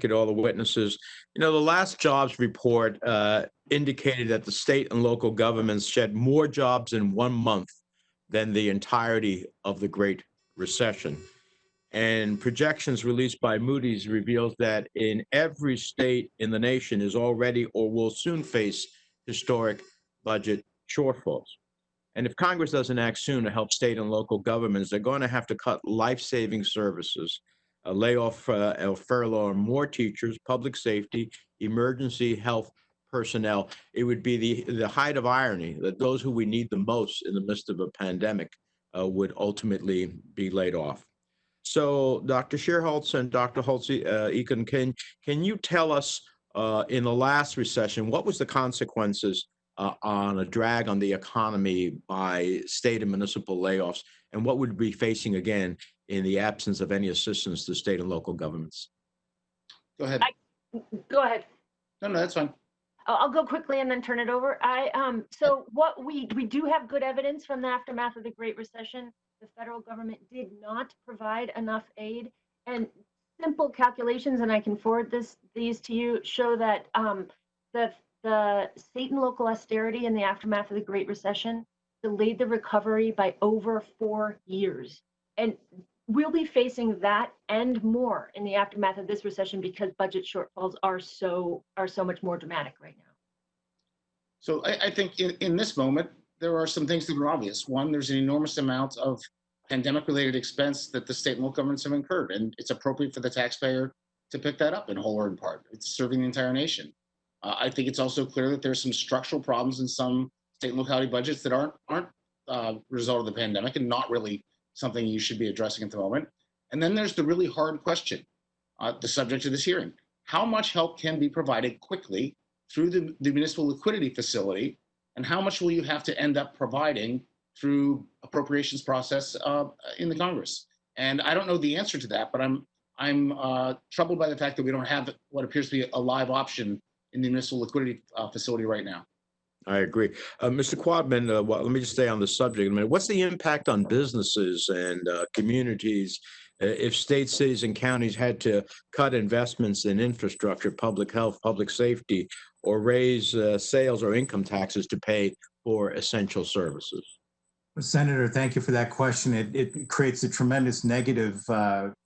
at all the witnesses. You know, the last jobs report indicated that the state and local governments shed more jobs in 1 month than the entirety of the Great Recession. And projections released by Moody's reveals that in every state in the nation is already or will soon face historic budget shortfalls. And if Congress doesn't act soon to help state and local governments, they're going to have to cut life-saving services, lay off or furlough more teachers, public safety, emergency health personnel. It would be the height of irony that those who we need the most in the midst of a pandemic would ultimately be laid off. So, Dr. Shierholz and Dr. Holtz-Eakin, can you tell us in the last recession, what was the consequences on a drag on the economy by state and municipal layoffs, and what would we be facing again in the absence of any assistance to state and local governments? Go ahead. Go ahead. No, that's fine. I'll go quickly and then turn it over. So what we do have good evidence from the aftermath of the Great Recession. The federal government did not provide enough aid, and simple calculations, and I can forward these to you, show that the state and local austerity in the aftermath of the Great Recession delayed the recovery by over 4 years. And we'll be facing that and more in the aftermath of this recession because budget shortfalls are so much more dramatic right now. So I think in this moment, there are some things that are obvious. One, there's an enormous amount of pandemic-related expense that the state and local governments have incurred, and it's appropriate for the taxpayer to pick that up in whole or in part. It's serving the entire nation. I think it's also clear that there's some structural problems in some state and locality budgets that aren't a result of the pandemic and not really something you should be addressing at the moment. And then there's the really hard question, the subject of this hearing. How much help can be provided quickly through the municipal liquidity facility, and how much will you have to end up providing through appropriations process in the Congress? And I don't know the answer to that, but I'm troubled by the fact that we don't have what appears to be a live option in the municipal liquidity facility right now. I agree. Mr. Quaadman, well, let me just stay on the subject a minute. What's the impact on businesses and communities if states, cities, and counties had to cut investments in infrastructure, public health, public safety, or raise sales or income taxes to pay for essential services? Senator, thank you for that question. It creates a tremendous negative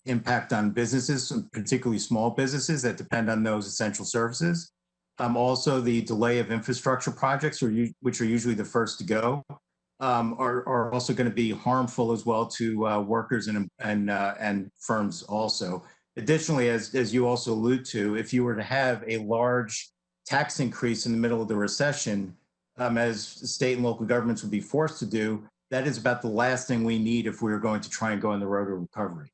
impact on businesses, particularly small businesses that depend on those essential services. Also, the delay of infrastructure projects, which are usually the first to go, are also going to be harmful as well to workers and firms also. Additionally, as you also allude to, if you were to have a large tax increase in the middle of the recession, as state and local governments would be forced to do, that is about the last thing we need if we were going to try and go on the road to recovery.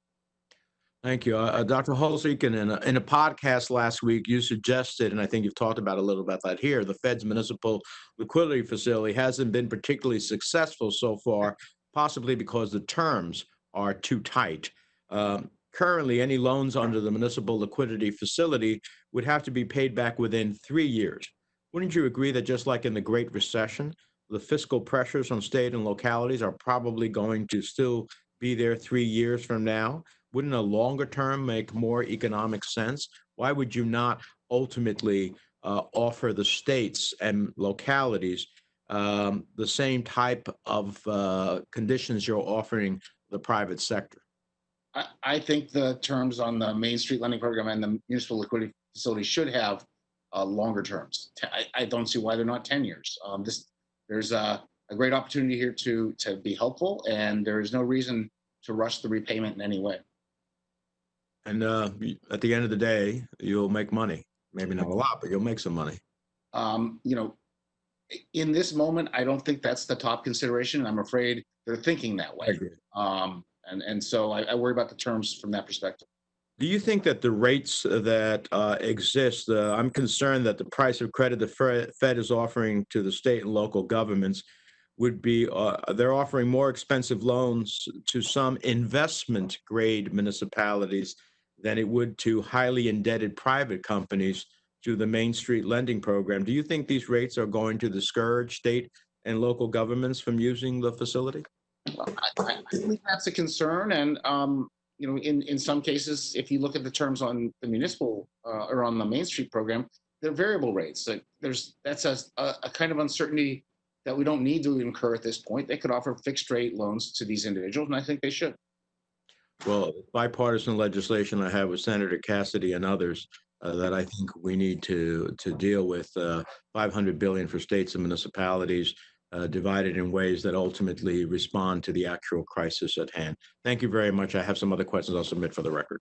Thank you. Dr. Holtz-Eakin, in a podcast last week, you suggested, and I think you've talked about a little about that here, the Fed's municipal liquidity facility hasn't been particularly successful so far, possibly because the terms are too tight. Currently, any loans under the municipal liquidity facility would have to be paid back within 3 years. Wouldn't you agree that just like in the Great Recession, the fiscal pressures on state and localities are probably going to still be there 3 years from now? Wouldn't a longer term make more economic sense? Why would you not ultimately offer the states and localities the same type of conditions you're offering the private sector? I think the terms on the Main Street Lending Program and the Municipal Liquidity Facility should have longer terms. I don't see why they're not 10 years. There's a great opportunity here to be helpful, and there is no reason to rush the repayment in any way. And at the end of the day, you'll make money. Maybe not a lot, but you'll make some money. In this moment, I don't think that's the top consideration. I'm afraid they're thinking that way. And so I worry about the terms from that perspective. Do you think that the rates that exist, I'm concerned that the price of credit the Fed is offering to the state and local governments would be, they're offering more expensive loans to some investment grade municipalities than it would to highly indebted private companies through the Main Street Lending Program. Do you think these rates are going to discourage state and local governments from using the facility? Well, I believe that's a concern, and in some cases, if you look at the terms on the municipal or on the Main Street program, they're variable rates. Like that's a kind of uncertainty that we don't need to incur at this point. They could offer fixed rate loans to these individuals, and I think they should. Well, bipartisan legislation I have with Senator Cassidy and others that I think we need to deal with. $500 billion for states and municipalities, divided in ways that ultimately respond to the actual crisis at hand. Thank you very much. I have some other questions I'll submit for the record.